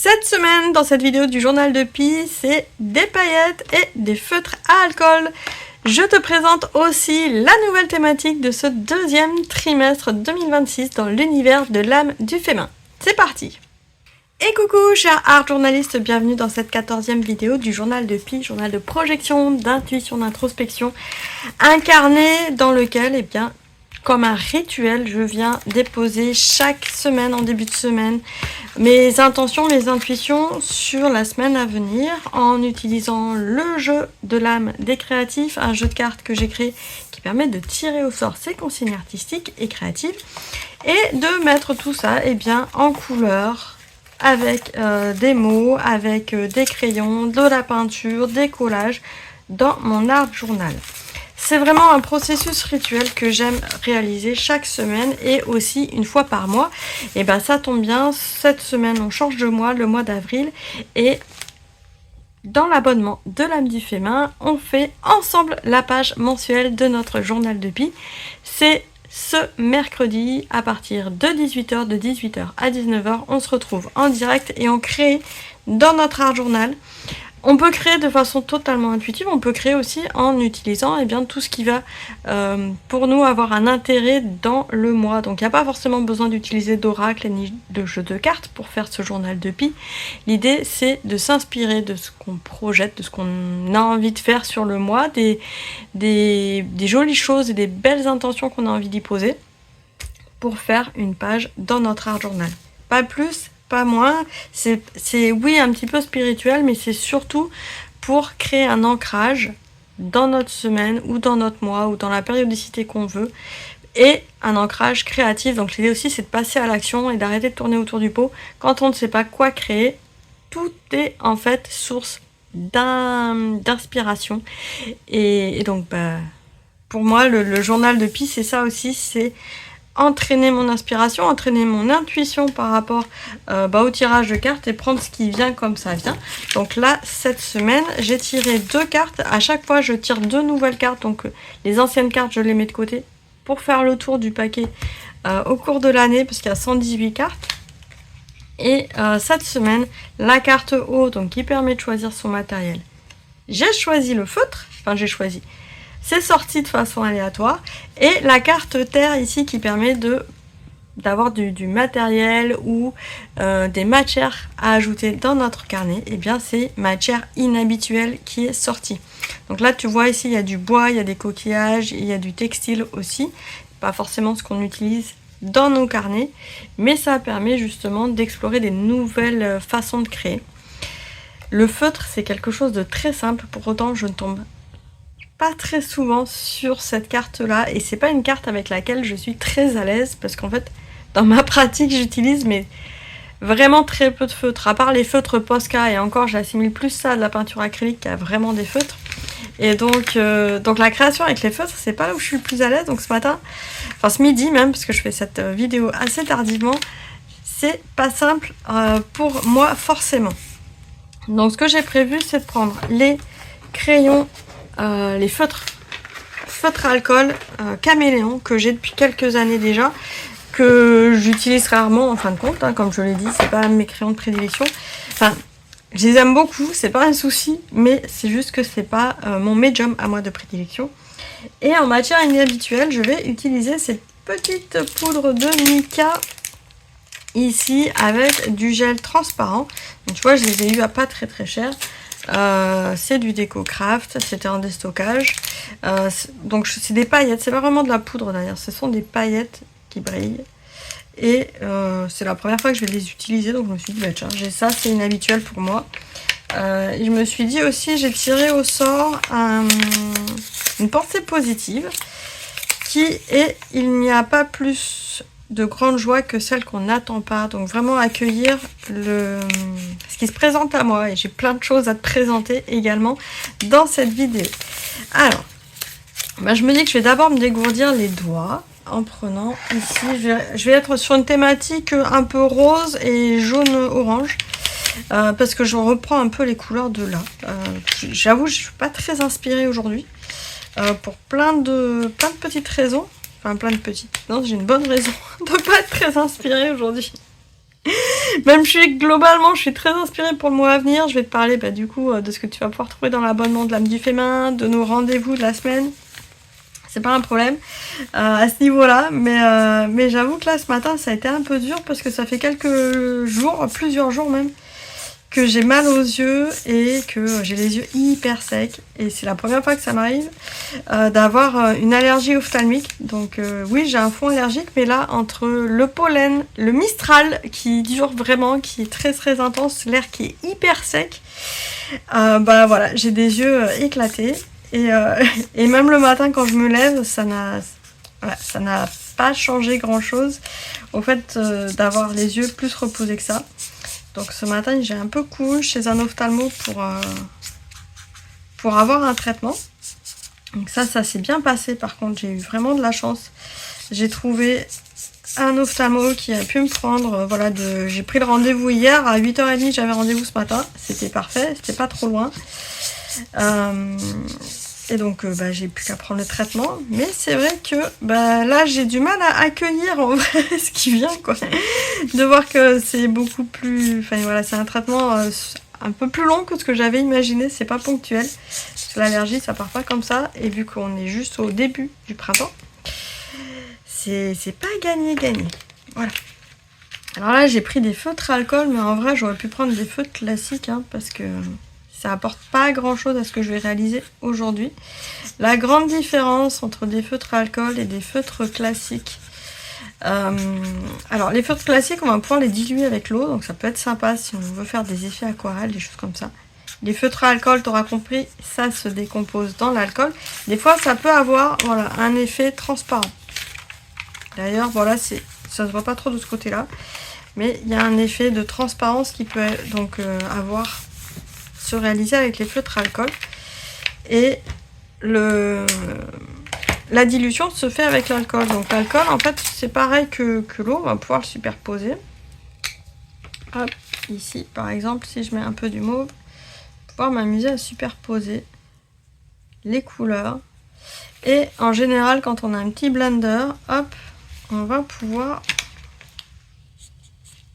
Cette semaine, dans cette vidéo du journal de Pi, c'est des paillettes et des feutres à alcool. Je te présente aussi la nouvelle thématique de ce deuxième trimestre 2026 dans l'univers de l'âme du féminin. C'est parti! Et coucou chers art journalistes, bienvenue dans cette 14e vidéo du journal de Pi, journal de projection, d'intuition, d'introspection, incarné dans lequel, comme un rituel, je viens déposer chaque semaine, en début de semaine, mes intentions, mes intuitions sur la semaine à venir en utilisant le jeu de l'âme des créatifs, un jeu de cartes que j'ai créé qui permet de tirer au sort ces consignes artistiques et créatives et de mettre tout ça en couleur avec des mots, avec des crayons, de la peinture, des collages dans mon art journal. C'est vraiment un processus rituel que j'aime réaliser chaque semaine et aussi une fois par mois. Et ça tombe bien, cette semaine on change de mois, le mois d'avril. Et dans l'abonnement de l'âme du féminin, on fait ensemble la page mensuelle de notre journal de Pi. C'est ce mercredi à partir de 18h, de 18h à 19h. On se retrouve en direct et on crée dans notre art journal. On peut créer de façon totalement intuitive, on peut créer aussi en utilisant tout ce qui va pour nous avoir un intérêt dans le mois. Donc il n'y a pas forcément besoin d'utiliser d'oracle ni de jeu de cartes pour faire ce journal de Pi. L'idée c'est de s'inspirer de ce qu'on projette, de ce qu'on a envie de faire sur le mois, des jolies choses et des belles intentions qu'on a envie d'y poser pour faire une page dans notre art journal. Pas plus, pas moins, c'est oui un petit peu spirituel, mais c'est surtout pour créer un ancrage dans notre semaine ou dans notre mois ou dans la périodicité qu'on veut et un ancrage créatif. Donc l'idée aussi c'est de passer à l'action et d'arrêter de tourner autour du pot quand on ne sait pas quoi créer. Tout est en fait source d'inspiration et donc pour moi le journal de Pi c'est ça aussi, c'est entraîner mon inspiration, entraîner mon intuition par rapport au tirage de cartes et prendre ce qui vient comme ça vient. Donc là, cette semaine, j'ai tiré 2 cartes. À chaque fois, je tire 2 nouvelles cartes. Donc les anciennes cartes, je les mets de côté pour faire le tour du paquet au cours de l'année, parce qu'il y a 118 cartes. Et cette semaine, la carte haut, donc qui permet de choisir son matériel. J'ai choisi le feutre, c'est sorti de façon aléatoire. Et la carte terre ici qui permet d'avoir du matériel ou des matières à ajouter dans notre carnet. C'est matière inhabituelle qui est sortie. Donc là tu vois ici il y a du bois, il y a des coquillages, il y a du textile aussi. Pas forcément ce qu'on utilise dans nos carnets, mais ça permet justement d'explorer des nouvelles façons de créer. Le feutre c'est quelque chose de très simple, pour autant je ne tombe pas très souvent sur cette carte là et c'est pas une carte avec laquelle je suis très à l'aise parce qu'en fait dans ma pratique j'utilise mais vraiment très peu de feutres, à part les feutres Posca, et encore j'assimile plus ça à de la peinture acrylique qu'à vraiment des feutres. Et donc la création avec les feutres c'est pas là où je suis le plus à l'aise. Donc ce midi même, parce que je fais cette vidéo assez tardivement, c'est pas simple pour moi forcément. Donc ce que j'ai prévu c'est de prendre les crayons, les feutres à alcool caméléon que j'ai depuis quelques années déjà, que j'utilise rarement en fin de compte, comme je l'ai dit, c'est pas mes crayons de prédilection. Je les aime beaucoup, c'est pas un souci, mais c'est juste que c'est pas mon médium à moi de prédilection. Et en matière inhabituelle, je vais utiliser cette petite poudre de mica ici avec du gel transparent. Donc tu vois, je les ai eu à pas très cher. C'est du DecoCraft, c'était en déstockage. Donc c'est des paillettes, c'est pas vraiment de la poudre d'ailleurs, ce sont des paillettes qui brillent. Et c'est la première fois que je vais les utiliser, donc je me suis dit tiens, j'ai ça, c'est inhabituel pour moi. Et je me suis dit aussi, j'ai tiré au sort une pensée positive qui est: il n'y a pas plus de grande joie que celle qu'on n'attend pas. Donc vraiment accueillir ce qui se présente à moi, et j'ai plein de choses à te présenter également dans cette vidéo. Alors je me dis que je vais d'abord me dégourdir les doigts en prenant ici, je vais être sur une thématique un peu rose et jaune orange parce que je reprends un peu les couleurs de là. J'avoue, je suis pas très inspirée aujourd'hui pour plein de petites raisons. Enfin, plein de petites. Non, j'ai une bonne raison de pas être très inspirée aujourd'hui. Même globalement, je suis très inspirée pour le mois à venir. Je vais te parler du coup de ce que tu vas pouvoir trouver dans l'abonnement de l'âme du féminin, de nos rendez-vous de la semaine. C'est pas un problème à ce niveau-là, mais j'avoue que là ce matin ça a été un peu dur parce que ça fait quelques jours, plusieurs jours même, que j'ai mal aux yeux et que j'ai les yeux hyper secs. Et c'est la première fois que ça m'arrive d'avoir une allergie ophtalmique. Donc oui, j'ai un fond allergique, mais là, entre le pollen, le mistral qui dure vraiment, qui est très très intense, l'air qui est hyper sec, voilà, j'ai des yeux éclatés. Et même le matin quand je me lève, ça n'a pas changé grand-chose au fait d'avoir les yeux plus reposés que ça. Donc ce matin, j'ai un peu couru chez un ophtalmo pour avoir un traitement. Donc ça s'est bien passé. Par contre, j'ai eu vraiment de la chance. J'ai trouvé un ophtalmo qui a pu me prendre. J'ai pris le rendez-vous hier à 8h30. J'avais rendez-vous ce matin. C'était parfait. C'était pas trop loin. Et donc, j'ai plus qu'à prendre le traitement. Mais c'est vrai que là, j'ai du mal à accueillir en vrai ce qui vient, quoi. De voir que c'est beaucoup plus... Enfin, voilà, c'est un traitement un peu plus long que ce que j'avais imaginé. C'est pas ponctuel. Parce que l'allergie, ça part pas comme ça. Et vu qu'on est juste au début du printemps, c'est pas gagné. Voilà. Alors là, j'ai pris des feutres à alcool. Mais en vrai, j'aurais pu prendre des feutres classiques, hein, parce que... ça apporte pas grand chose à ce que je vais réaliser aujourd'hui. La grande différence entre des feutres à alcool et des feutres classiques. Alors les feutres classiques, on va pouvoir les diluer avec l'eau, donc ça peut être sympa si on veut faire des effets aquarelles, des choses comme ça. Les feutres à alcool, tu auras compris, ça se décompose dans l'alcool. Des fois, ça peut avoir un effet transparent. D'ailleurs, voilà, ça se voit pas trop de ce côté-là, mais il y a un effet de transparence qui peut donc se réaliser avec les feutres à alcool. Et la dilution se fait avec l'alcool. Donc l'alcool, en fait, c'est pareil que l'eau. On va pouvoir le superposer. Hop, ici, par exemple, si je mets un peu du mauve, pouvoir m'amuser à superposer les couleurs. Et en général, quand on a un petit blender, hop, on va pouvoir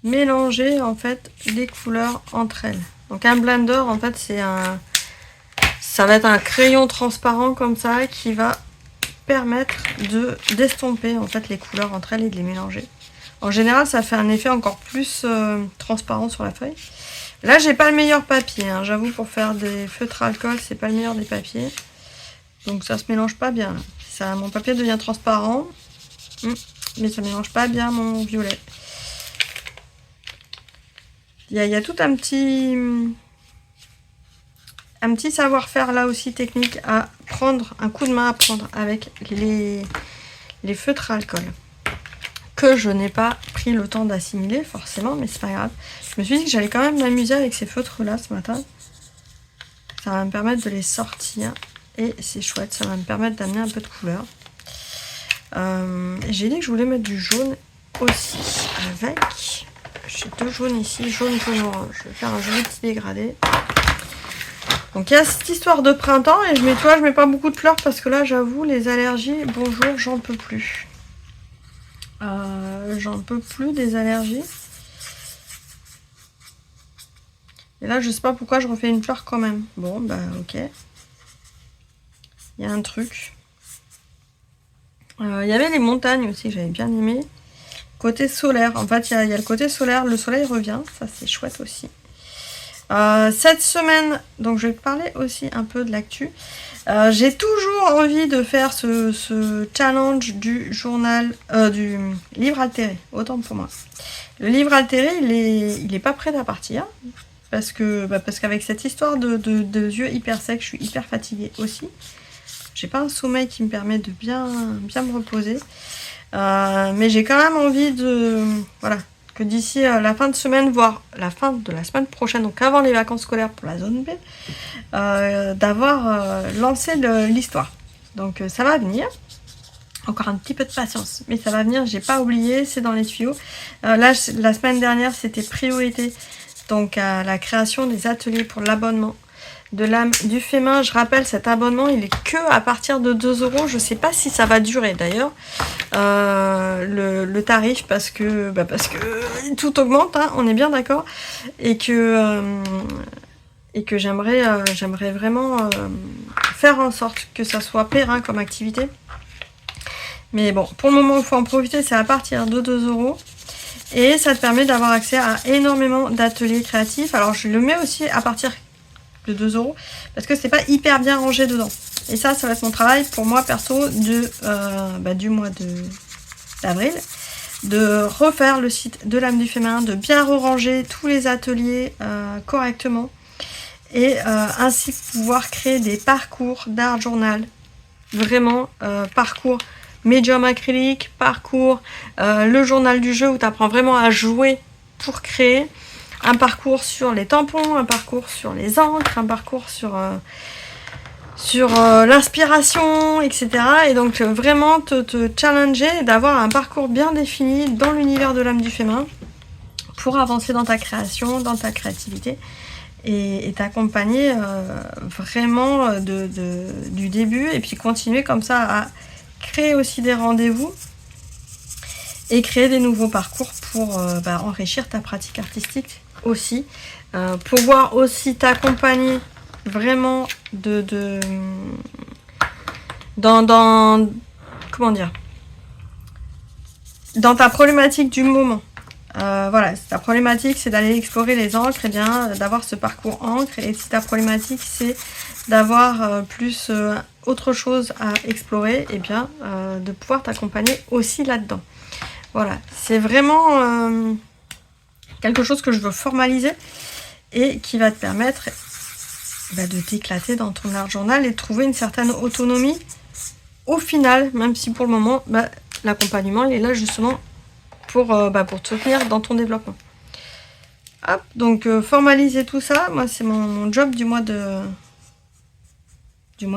mélanger en fait les couleurs entre elles. Donc un blender, en fait, ça va être un crayon transparent comme ça qui va permettre d'estomper en fait les couleurs entre elles et de les mélanger. En général, ça fait un effet encore plus transparent sur la feuille. Là, j'ai pas le meilleur papier, hein. J'avoue, pour faire des feutres à alcool, c'est pas le meilleur des papiers. Donc ça se mélange pas bien. Mon papier devient transparent, mais ça mélange pas bien mon violet. Il y a tout un petit savoir-faire là aussi technique à prendre, un coup de main à prendre avec les feutres à alcool. Que je n'ai pas pris le temps d'assimiler forcément, mais c'est pas grave. Je me suis dit que j'allais quand même m'amuser avec ces feutres là ce matin. Ça va me permettre de les sortir et c'est chouette, ça va me permettre d'amener un peu de couleur. J'ai dit que je voulais mettre du jaune aussi avec... J'ai deux jaunes ici, jaune, orange. Je vais faire un joli petit dégradé. Donc il y a cette histoire de printemps et je mets pas beaucoup de fleurs parce que là j'avoue les allergies, bonjour, j'en peux plus. J'en peux plus des allergies. Et là je sais pas pourquoi je refais une fleur quand même. Bon ok. Il y a un truc. Il y avait les montagnes aussi que j'avais bien aimé. Côté solaire, en fait il y a le côté solaire, le soleil revient, ça c'est chouette aussi. Cette semaine, donc je vais te parler aussi un peu de l'actu. J'ai toujours envie de faire ce challenge du journal, du livre altéré, autant pour moi. Le livre altéré, il est pas prêt à partir, parce qu'avec cette histoire de yeux hyper secs, je suis hyper fatiguée aussi. J'ai pas un sommeil qui me permet de bien me reposer. Mais j'ai quand même envie que d'ici la fin de semaine, voire la fin de la semaine prochaine, donc avant les vacances scolaires pour la zone B, d'avoir lancé l'histoire. Donc ça va venir. Encore un petit peu de patience, mais ça va venir, j'ai pas oublié, c'est dans les tuyaux. Là, la semaine dernière, c'était priorité donc à la création des ateliers pour l'abonnement de l'âme du fémin. Je rappelle, cet abonnement, il est que à partir de 2 €. Je sais pas si ça va durer d'ailleurs, le tarif, parce que tout augmente, hein, on est bien d'accord, et que j'aimerais vraiment faire en sorte que ça soit périn comme activité. Mais bon, pour le moment, il faut en profiter, c'est à partir de 2 €. Et ça te permet d'avoir accès à énormément d'ateliers créatifs. Alors, je le mets aussi à partir de 2 € parce que c'est pas hyper bien rangé dedans. Et ça va être mon travail pour moi perso du mois d'avril, de refaire le site de l'âme du féminin, de bien re-ranger tous les ateliers correctement, et ainsi pouvoir créer des parcours d'art journal, vraiment parcours médium acrylique, parcours le journal du jeu où tu apprends vraiment à jouer pour créer, un parcours sur les tampons, un parcours sur les encres, un parcours sur l'inspiration, etc. Et donc vraiment te challenger et d'avoir un parcours bien défini dans l'univers de l'âme du féminin pour avancer dans ta création, dans ta créativité, et t'accompagner vraiment du début, et puis continuer comme ça à créer aussi des rendez-vous et créer des nouveaux parcours pour enrichir ta pratique artistique aussi, pouvoir aussi t'accompagner vraiment dans comment dire, dans ta problématique du moment. Voilà, si ta problématique c'est d'aller explorer les encres, et bien d'avoir ce parcours encre, et si ta problématique c'est d'avoir plus autre chose à explorer, et bien de pouvoir t'accompagner aussi là-dedans. Voilà, c'est vraiment quelque chose que je veux formaliser et qui va te permettre de t'éclater dans ton art journal et de trouver une certaine autonomie au final, même si pour le moment l'accompagnement il est là justement pour te soutenir dans ton développement. Hop, donc formaliser tout ça, moi c'est mon job du mois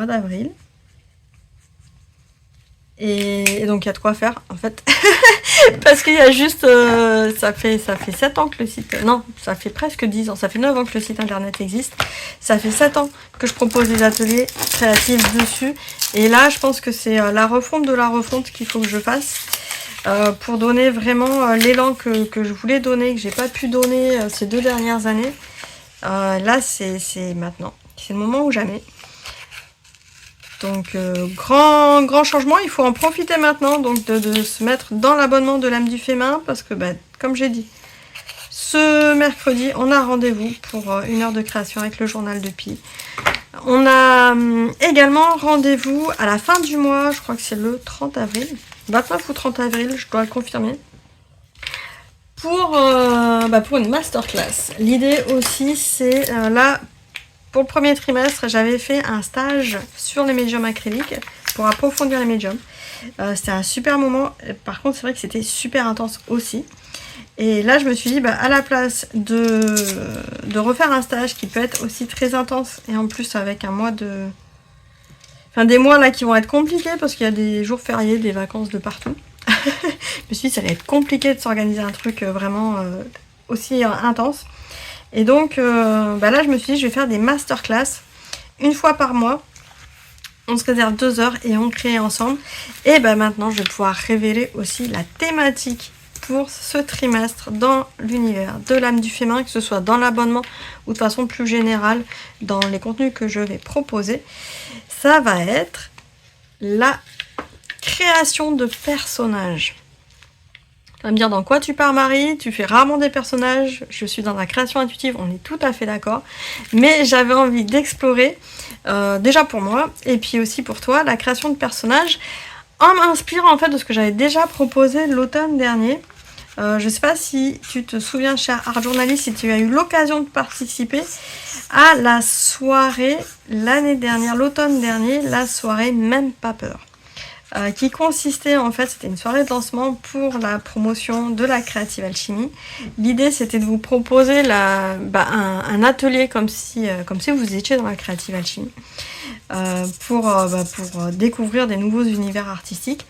d'avril. Et donc il y a de quoi faire en fait. Parce qu'il y a juste ça fait 7 ans que le site, non, ça fait presque 10 ans, ça fait 9 ans que le site internet existe. Ça fait 7 ans que je propose des ateliers créatifs dessus. Et là je pense que c'est la refonte de la refonte qu'il faut que je fasse, pour donner vraiment l'élan que je voulais donner, que j'ai pas pu donner ces 2 dernières années. Là c'est maintenant, c'est le moment ou jamais. Donc grand changement, il faut en profiter maintenant, donc de se mettre dans l'abonnement de l'âme du féminin, parce que comme j'ai dit, ce mercredi on a rendez-vous pour 1 heure de création avec le journal de Pi. On a également rendez-vous à la fin du mois, je crois que c'est le 30 avril, 29 ou 30 avril, je dois le confirmer, pour une masterclass. L'idée aussi c'est là, pour le premier trimestre, j'avais fait un stage sur les médiums acryliques pour approfondir les médiums. C'était un super moment. Par contre, c'est vrai que c'était super intense aussi. Et là, je me suis dit, à la place de refaire un stage qui peut être aussi très intense, et en plus avec un mois des mois là qui vont être compliqués parce qu'il y a des jours fériés, des vacances de partout. Je me suis dit, ça allait être compliqué de s'organiser un truc vraiment aussi intense. Et donc là je me suis dit je vais faire des masterclass 1 fois par mois. On se réserve 2 heures et on crée ensemble. Et maintenant je vais pouvoir révéler aussi la thématique pour ce trimestre dans l'univers de l'âme du féminin, que ce soit dans l'abonnement ou de façon plus générale dans les contenus que je vais proposer. Ça va être la création de personnages. Tu vas me dire dans quoi tu pars, Marie, tu fais rarement des personnages, je suis dans la création intuitive, on est tout à fait d'accord, mais j'avais envie d'explorer, déjà pour moi, et puis aussi pour toi, la création de personnages, en m'inspirant en fait de ce que j'avais déjà proposé l'automne dernier. Je sais pas si tu te souviens, cher art journaliste, si tu as eu l'occasion de participer à la soirée l'année dernière, l'automne dernier, la soirée Même pas peur. Qui consistait en fait, c'était une soirée de lancement pour la promotion de la Creative Alchemy. L'idée c'était de vous proposer un atelier comme si vous étiez dans la Creative Alchemy, pour découvrir des nouveaux univers artistiques.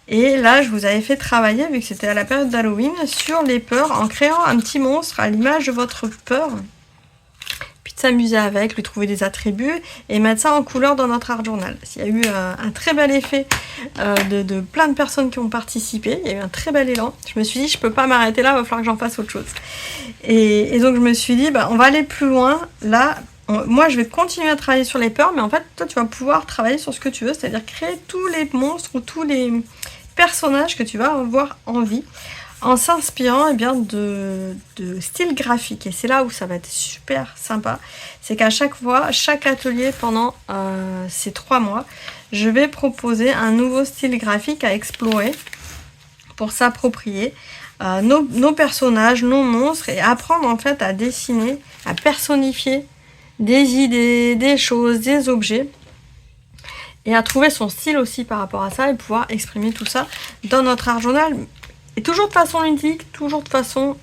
Et là je vous avais fait travailler, vu que c'était à la période d'Halloween, sur les peurs en créant un petit monstre à l'image de votre peur. Puis s'amuser avec, lui trouver des attributs et mettre ça en couleur dans notre art journal. Il y a eu un très bel effet de plein de personnes qui ont participé, il y a eu un très bel élan. Je me suis dit, je peux pas m'arrêter là, il va falloir que j'en fasse autre chose. Et donc je me suis dit, on va aller plus loin. Là, moi je vais continuer à travailler sur les peurs, mais en fait, toi tu vas pouvoir travailler sur ce que tu veux, c'est-à-dire créer tous les monstres ou tous les personnages que tu vas avoir envie, en s'inspirant de style graphique. Et c'est là où ça va être super sympa. C'est qu'à chaque fois, chaque atelier pendant ces 3 mois, je vais proposer un nouveau style graphique à explorer pour s'approprier nos personnages, nos monstres, et apprendre en fait à dessiner, à personnifier des idées, des choses, des objets, et à trouver son style aussi par rapport à ça et pouvoir exprimer tout ça dans notre art journal. Et toujours de façon ludique, toujours de façon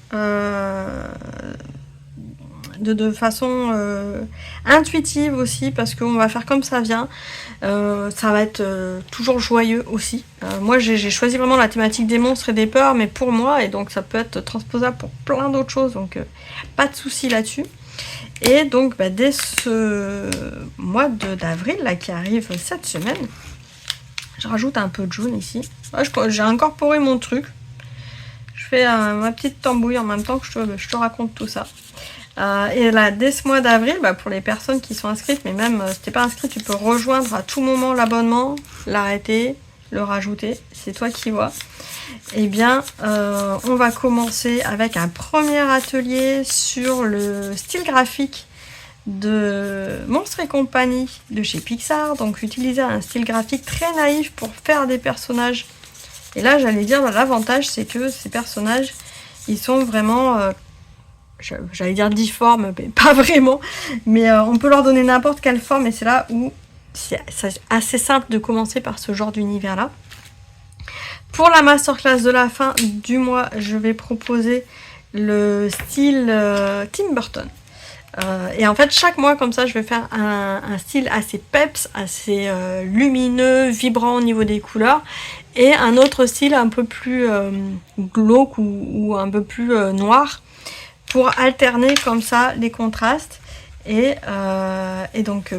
intuitive aussi, parce qu'on va faire comme ça vient. Ça va être toujours joyeux aussi. Moi j'ai choisi vraiment la thématique des monstres et des peurs, mais pour moi, et donc ça peut être transposable pour plein d'autres choses, donc pas de souci là-dessus. Et donc dès ce mois d'avril là qui arrive cette semaine, je rajoute un peu de jaune ici. J'ai incorporé mon truc. Je fais ma petite tambouille en même temps que je te raconte tout ça. Et là, dès ce mois d'avril, pour les personnes qui sont inscrites, mais même si t'es pas inscrit, tu peux rejoindre à tout moment l'abonnement, l'arrêter, le rajouter, c'est toi qui vois. Eh bien, on va commencer avec un premier atelier sur le style graphique de Monstres et compagnie de chez Pixar. Donc, utiliser un style graphique très naïf pour faire des personnages. Et là, j'allais dire, l'avantage, c'est que ces personnages, ils sont vraiment... j'allais dire difformes, mais pas vraiment, mais on peut leur donner n'importe quelle forme, et c'est là où c'est assez simple de commencer par ce genre d'univers là. Pour la masterclass de la fin du mois, je vais proposer le style Tim Burton. Et en fait, chaque mois comme ça, je vais faire un style assez peps, assez lumineux, vibrant au niveau des couleurs, et un autre style un peu plus glauque ou un peu plus noir, pour alterner comme ça les contrastes. Et donc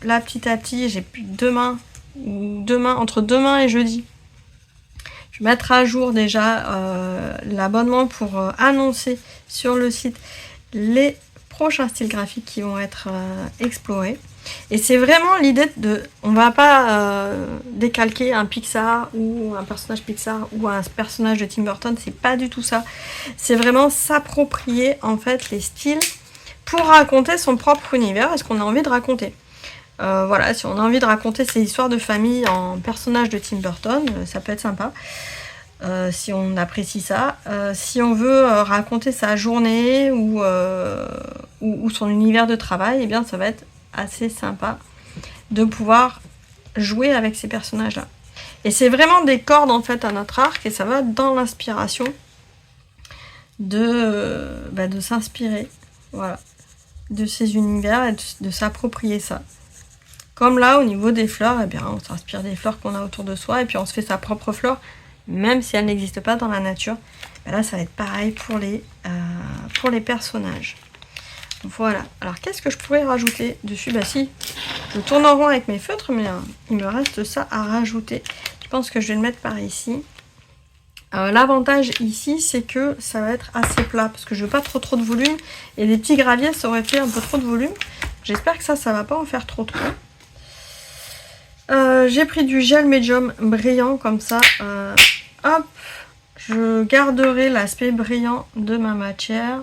là, petit à petit, j'ai plus entre demain et jeudi, je vais mettre à jour déjà l'abonnement pour annoncer sur le site les prochains styles graphiques qui vont être explorés. Et c'est vraiment l'idée on va pas décalquer un Pixar ou un personnage Pixar ou un personnage de Tim Burton, c'est pas du tout ça. C'est vraiment s'approprier en fait les styles pour raconter son propre univers et ce qu'on a envie de raconter. Voilà, si on a envie de raconter ces histoires de famille en personnage de Tim Burton, ça peut être sympa. Si on apprécie ça, si on veut raconter sa journée ou son univers de travail, eh bien ça va être assez sympa de pouvoir jouer avec ces personnages là. Et c'est vraiment des cordes en fait à notre arc, et ça va dans l'inspiration de s'inspirer, voilà, de ces univers et de s'approprier ça. Comme là au niveau des fleurs, eh bien on s'inspire des fleurs qu'on a autour de soi et puis on se fait sa propre fleur, même si elle n'existe pas dans la nature. Et là ça va être pareil pour les personnages. Voilà, alors qu'est-ce que je pourrais rajouter dessus? Si, je tourne en rond avec mes feutres, mais il me reste ça à rajouter. Je pense que je vais le mettre par ici. L'avantage ici, c'est que ça va être assez plat, parce que je veux pas trop de volume, et les petits graviers, ça aurait fait un peu trop de volume. J'espère que ça va pas en faire trop. J'ai pris du gel médium brillant, comme ça. Hop, je garderai l'aspect brillant de ma matière.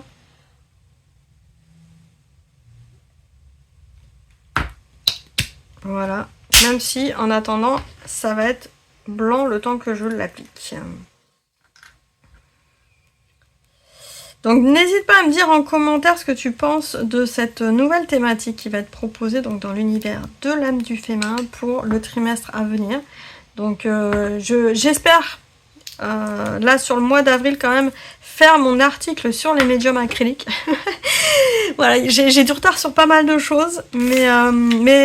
Voilà, même si en attendant ça va être blanc le temps que je l'applique. Donc n'hésite pas à me dire en commentaire ce que tu penses de cette nouvelle thématique qui va être proposée donc dans l'univers de l'âme du féminin pour le trimestre à venir. Donc j'espère là sur le mois d'avril quand même faire mon article sur les médiums acryliques. Voilà, j'ai du retard sur pas mal de choses, mais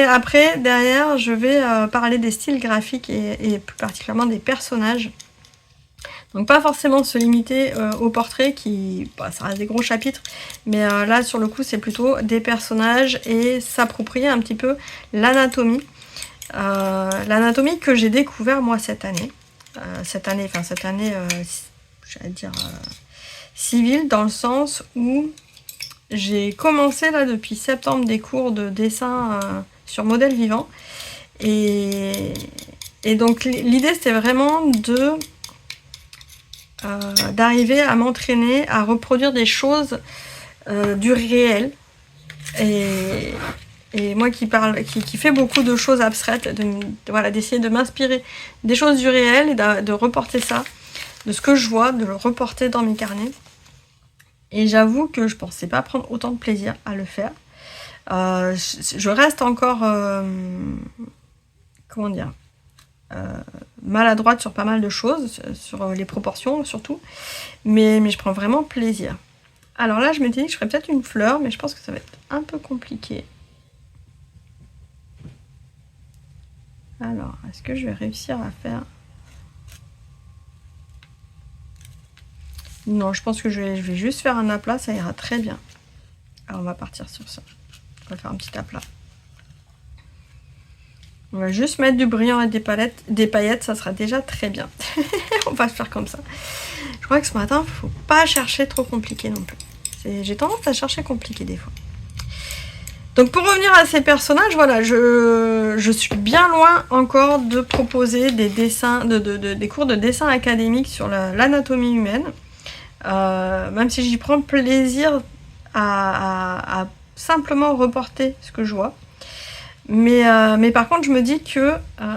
après derrière je vais parler des styles graphiques et plus particulièrement des personnages. Donc pas forcément se limiter au portrait qui, bah, ça reste des gros chapitres, mais là sur le coup c'est plutôt des personnages et s'approprier un petit peu l'anatomie. L'anatomie que j'ai découvert moi cette année, j'allais dire civile, dans le sens où j'ai commencé là depuis septembre des cours de dessin sur modèle vivant, et donc l'idée c'était vraiment d'arriver à m'entraîner à reproduire des choses du réel, et moi qui fait beaucoup de choses abstraites, voilà, d'essayer de m'inspirer des choses du réel et de reporter ça, de ce que je vois, de le reporter dans mes carnets. Et j'avoue que je pensais pas prendre autant de plaisir à le faire. Je reste encore, comment dire, maladroite sur pas mal de choses, sur les proportions surtout, mais je prends vraiment plaisir. Alors là, je m'étais dit que je ferais peut-être une fleur, mais je pense que ça va être un peu compliqué. Alors, est-ce que je vais réussir à faire... Non, je pense que je vais juste faire un aplat, ça ira très bien. Alors, on va partir sur ça. On va faire un petit aplat. On va juste mettre du brillant et des paillettes, ça sera déjà très bien. On va se faire comme ça. Je crois que ce matin, il ne faut pas chercher trop compliqué non plus. J'ai tendance à chercher compliqué des fois. Donc pour revenir à ces personnages, voilà, je suis bien loin encore de proposer des dessins, des cours de dessin académique sur l'anatomie humaine. Même si j'y prends plaisir à simplement reporter ce que je vois. Mais par contre, je me dis que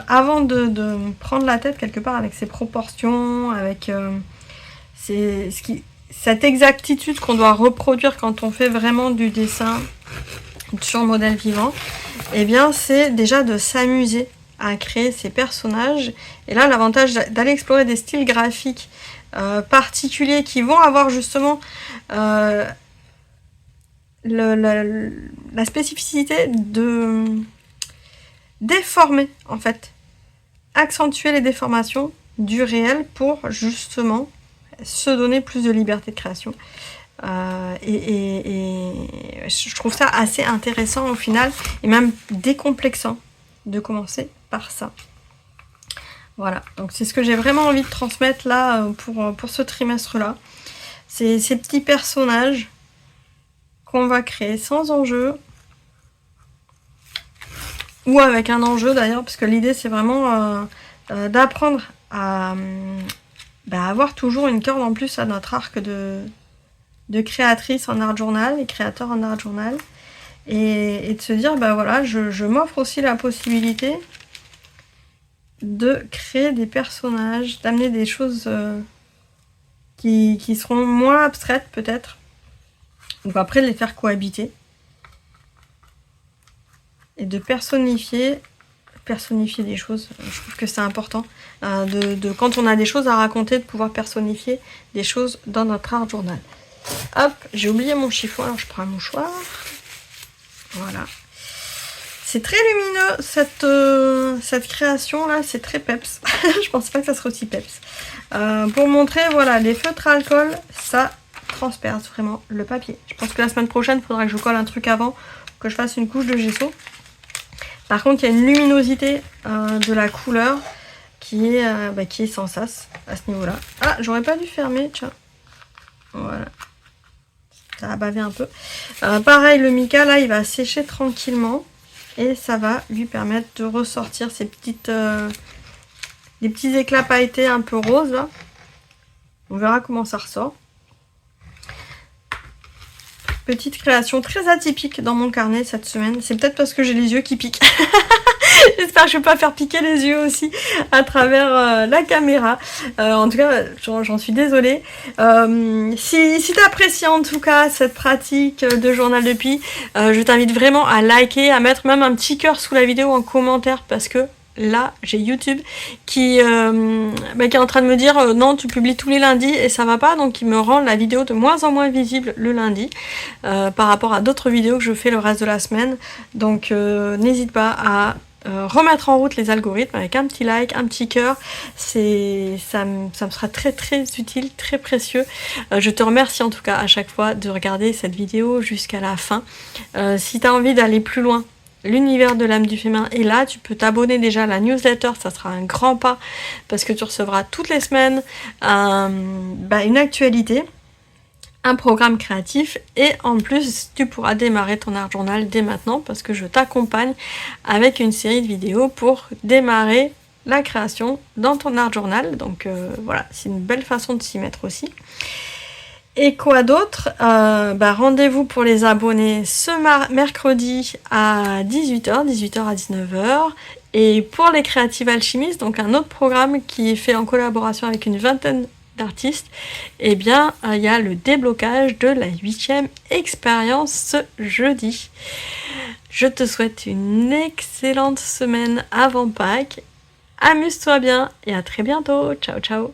avant de me prendre la tête quelque part avec ces proportions, avec cette exactitude qu'on doit reproduire quand on fait vraiment du dessin sur modèle vivant, eh bien c'est déjà de s'amuser à créer ces personnages. Et là, l'avantage d'aller explorer des styles graphiques particuliers qui vont avoir justement la spécificité de déformer, en fait, accentuer les déformations du réel pour justement se donner plus de liberté de création. Et je trouve ça assez intéressant au final, et même décomplexant de commencer par ça. Voilà, donc c'est ce que j'ai vraiment envie de transmettre là pour ce trimestre-là. C'est ces petits personnages qu'on va créer sans enjeu, ou avec un enjeu d'ailleurs, parce que l'idée c'est vraiment d'apprendre à avoir toujours une corde en plus à notre arc de créatrice en art journal et créateur en art journal, et de se dire voilà, je m'offre aussi la possibilité de créer des personnages, d'amener des choses qui seront moins abstraites peut-être, donc après de les faire cohabiter et de personnifier des choses. Je trouve que c'est important quand on a des choses à raconter, de pouvoir personnifier des choses dans notre art journal. Hop, j'ai oublié mon chiffon, alors je prends un mouchoir. Voilà. C'est très lumineux cette création là, c'est très peps. Je pensais pas que ça serait aussi peps. Pour montrer, voilà, les feutres à alcool, ça transperce vraiment le papier. Je pense que la semaine prochaine, il faudra que je colle un truc avant, que je fasse une couche de gesso. Par contre, il y a une luminosité de la couleur qui est sans sas à ce niveau-là. Ah, j'aurais pas dû fermer, tiens. Voilà. Ça a bavé un peu. Pareil, le mica, là, il va sécher tranquillement. Et ça va lui permettre de ressortir ces des petits éclats pailletés un peu roses, là. On verra comment ça ressort. Petite création très atypique dans mon carnet cette semaine. C'est peut-être parce que j'ai les yeux qui piquent. J'espère que je ne vais pas faire piquer les yeux aussi à travers la caméra. En tout cas, j'en suis désolée. Si tu apprécies en tout cas cette pratique de journal de Pi, je t'invite vraiment à liker, à mettre même un petit cœur sous la vidéo en commentaire, parce que là, j'ai YouTube qui est en train de me dire non, tu publies tous les lundis et ça va pas, donc il me rend la vidéo de moins en moins visible le lundi par rapport à d'autres vidéos que je fais le reste de la semaine. Donc n'hésite pas à remettre en route les algorithmes avec un petit like, un petit cœur. Ça me sera très très utile, très précieux. Je te remercie en tout cas à chaque fois de regarder cette vidéo jusqu'à la fin. Si tu as envie d'aller plus loin, l'univers de l'âme du féminin est là, tu peux t'abonner déjà à la newsletter, ça sera un grand pas parce que tu recevras toutes les semaines une actualité, un programme créatif et en plus tu pourras démarrer ton art journal dès maintenant parce que je t'accompagne avec une série de vidéos pour démarrer la création dans ton art journal. Donc voilà, c'est une belle façon de s'y mettre aussi. Et quoi d'autre, rendez-vous pour les abonnés ce mercredi à 18h à 19h. Et pour les Creative Alchimistes, donc un autre programme qui est fait en collaboration avec une vingtaine d'artistes, eh bien, il y a le déblocage de la 8e expérience ce jeudi. Je te souhaite une excellente semaine avant Pâques. Amuse-toi bien et à très bientôt. Ciao, ciao.